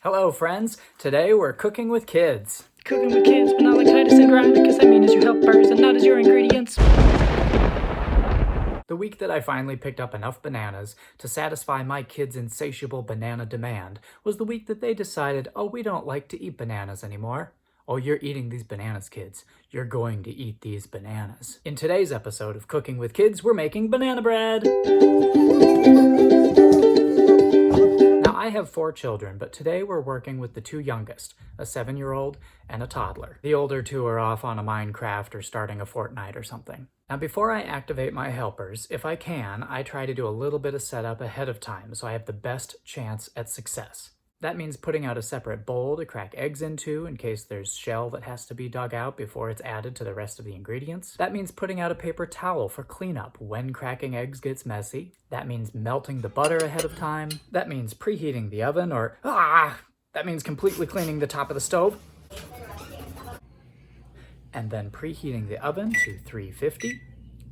Hello friends, today we're cooking with kids. Cooking with kids, but not like Titus and grind, because I mean as your helpers and not as your ingredients. The week that I finally picked up enough bananas to satisfy my kids' insatiable banana demand was the week that they decided, oh, we don't like to eat bananas anymore. Oh, you're eating these bananas, kids. You're going to eat these bananas. In today's episode of Cooking with Kids, we're making banana bread. Now, I have 4 children, but today we're working with the 2 youngest, a 7-year-old and a toddler. The older 2 are off on a Minecraft or starting a Fortnite or something. Now, before I activate my helpers, if I can, I try to do a little bit of setup ahead of time so I have the best chance at success. That means putting out a separate bowl to crack eggs into in case there's shell that has to be dug out before it's added to the rest of the ingredients. That means putting out a paper towel for cleanup when cracking eggs gets messy. That means melting the butter ahead of time. That means preheating the oven that means completely cleaning the top of the stove. And then preheating the oven to 350.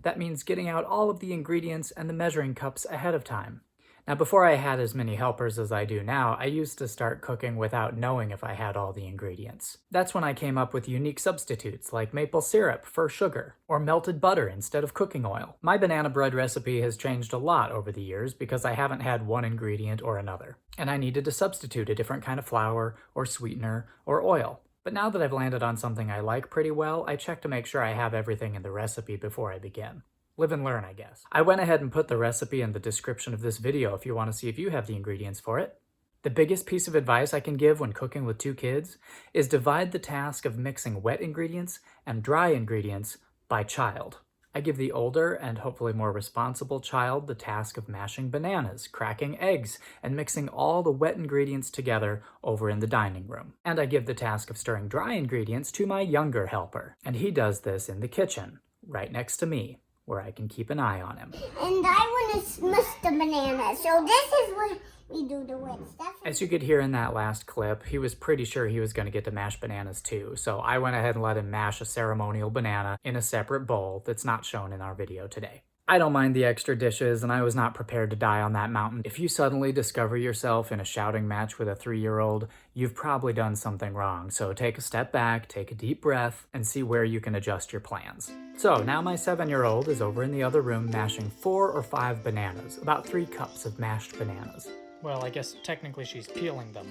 That means getting out all of the ingredients and the measuring cups ahead of time. Now, before I had as many helpers as I do now, I used to start cooking without knowing if I had all the ingredients. That's when I came up with unique substitutes like maple syrup for sugar, or melted butter instead of cooking oil. My banana bread recipe has changed a lot over the years because I haven't had one ingredient or another, and I needed to substitute a different kind of flour, or sweetener, or oil. But now that I've landed on something I like pretty well, I check to make sure I have everything in the recipe before I begin. Live and learn, I guess. I went ahead and put the recipe in the description of this video if you want to see if you have the ingredients for it. The biggest piece of advice I can give when cooking with 2 kids is divide the task of mixing wet ingredients and dry ingredients by child. I give the older and hopefully more responsible child the task of mashing bananas, cracking eggs, and mixing all the wet ingredients together over in the dining room. And I give the task of stirring dry ingredients to my younger helper. And he does this in the kitchen, right next to me, where I can keep an eye on him. And I want to smush the banana, so this is where we do the wet stuff. As you could hear in that last clip, he was pretty sure he was going to get to mash bananas too, so I went ahead and let him mash a ceremonial banana in a separate bowl that's not shown in our video today. I don't mind the extra dishes, and I was not prepared to die on that mountain. If you suddenly discover yourself in a shouting match with a 3-year-old, you've probably done something wrong, so take a step back, take a deep breath, and see where you can adjust your plans. So now my 7-year-old is over in the other room mashing 4 or 5 bananas, about 3 cups of mashed bananas. Well, I guess technically she's peeling them,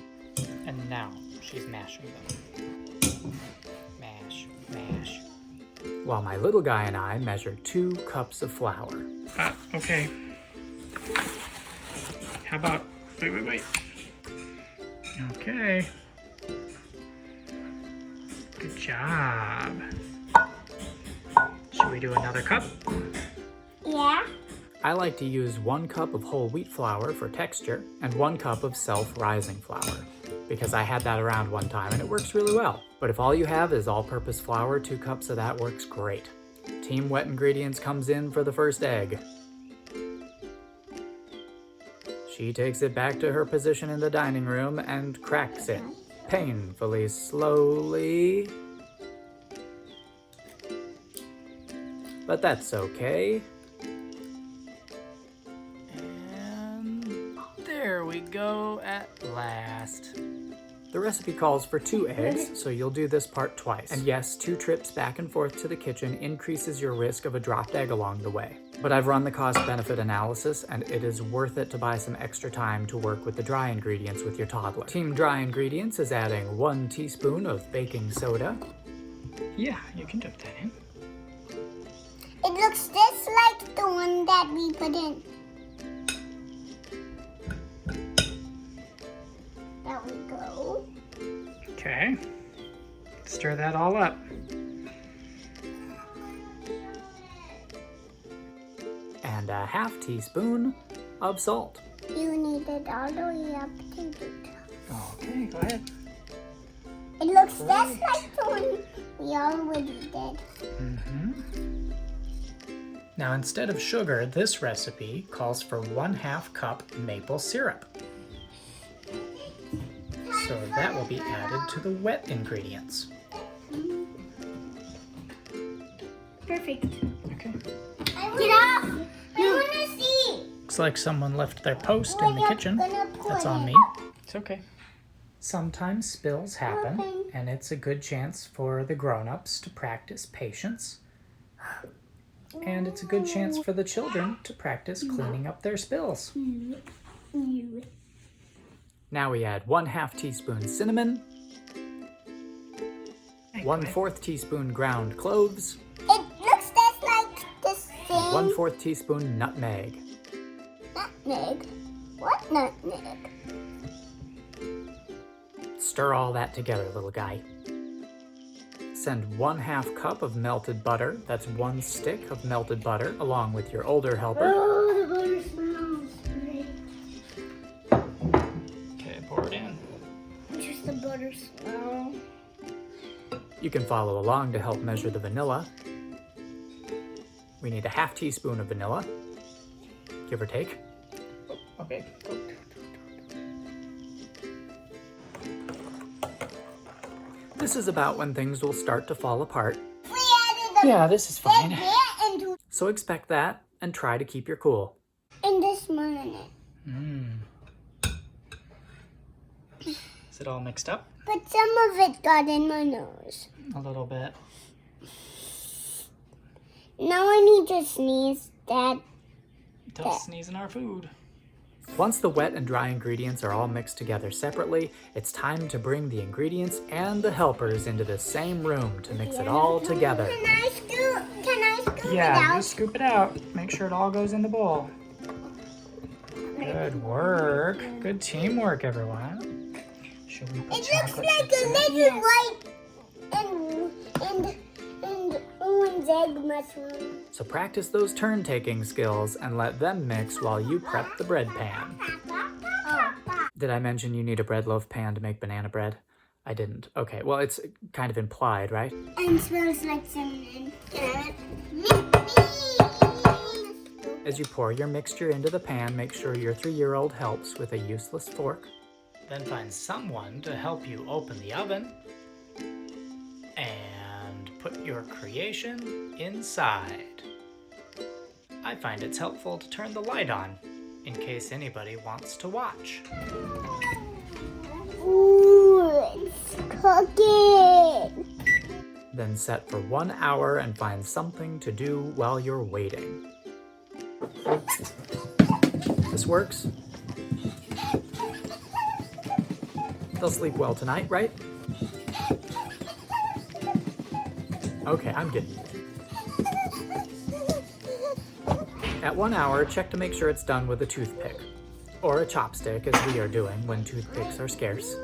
and now she's mashing them. Mash, mash. While my little guy and I measure 2 cups of flour. Okay. How about, wait. Okay. Good job. Should we do another cup? Yeah. I like to use 1 cup of whole wheat flour for texture and 1 cup of self-rising flour, because I had that around one time and it works really well. But if all you have is all-purpose flour, 2 cups of that works great. Team Wet Ingredients comes in for the first egg. She takes it back to her position in the dining room and cracks it, painfully slowly. But that's okay. And there we go at last. The recipe calls for 2 eggs, so you'll do this part twice. And yes, 2 trips back and forth to the kitchen increases your risk of a dropped egg along the way. But I've run the cost-benefit analysis, and it is worth it to buy some extra time to work with the dry ingredients with your toddler. Team Dry Ingredients is adding 1 teaspoon of baking soda. Yeah, you can dip that in. It looks just like the one that we put in. There we go. Okay. Stir that all up. And a ½ teaspoon of salt. You need it all the way up to the top. Okay, go ahead. It looks just like the one we already did. Now, instead of sugar, this recipe calls for 1/2 cup maple syrup. So that will be added to the wet ingredients. Perfect. Okay. Get off! I want to see! Looks like someone left their post in the kitchen. That's on me. It's okay. Sometimes spills happen, Okay. and it's a good chance for the grown-ups to practice patience. And it's a good chance for the children to practice cleaning up their spills. Now we add 1/2 teaspoon cinnamon, 1/4 teaspoon ground cloves, It looks just like this thing. 1/4 teaspoon nutmeg. Nutmeg. What nutmeg? Stir all that together, little guy. Send 1/2 cup of melted butter, that's 1 stick of melted butter, along with your older helper. Oh, the butter smells great. Okay, pour it in. Just the butter smell. You can follow along to help measure the vanilla. We need 1/2 teaspoon of vanilla, give or take. Okay, go. We This is about when things will start to fall apart, added the Yeah, this is fine. yeah, into so expect that and try to keep your cool. in this minute. Is it all mixed up? But some of it got in my nose. A little bit. Now I need to sneeze, Dad. Don't sneeze in our food. Once the wet and dry ingredients are all mixed together separately, it's time to bring the ingredients and the helpers into the same room to mix it all together. Can I scoop it Yeah, out? you scoop it out. Make sure it all goes in the bowl. Good work. Good teamwork, everyone. Should we put It looks chocolate like chips a in it? little white and orange egg mushroom. So practice those turn-taking skills and let them mix while you prep the bread pan. Did I mention you need a bread loaf pan to make banana bread? I didn't. Okay, well, it's kind of implied, right? And smells like cinnamon. As you pour your mixture into the pan, make sure your 3-year-old helps with a useless fork. Then find someone to help you open the oven and put your creation inside. I find it's helpful to turn the light on in case anybody wants to watch. Ooh, it's cooking. Then set for 1 hour and find something to do while you're waiting. This works? They'll sleep well tonight, right? Okay, I'm getting it. At 1 hour, check to make sure it's done with a toothpick, or a chopstick as we are doing when toothpicks are scarce.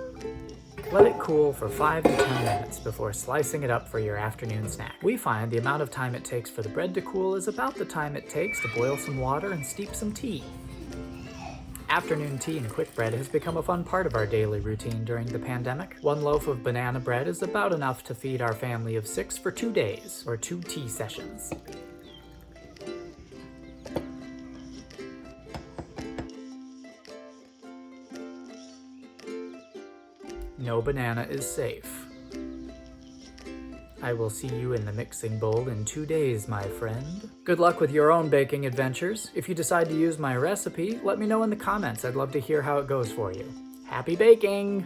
Let it cool for 5 to 10 minutes before slicing it up for your afternoon snack. We find the amount of time it takes for the bread to cool is about the time it takes to boil some water and steep some tea. Afternoon tea and quick bread has become a fun part of our daily routine during the pandemic. 1 loaf of banana bread is about enough to feed our family of 6 for 2 days, or 2 tea sessions. No banana is safe. I will see you in the mixing bowl in 2 days, my friend. Good luck with your own baking adventures. If you decide to use my recipe, let me know in the comments. I'd love to hear how it goes for you. Happy baking!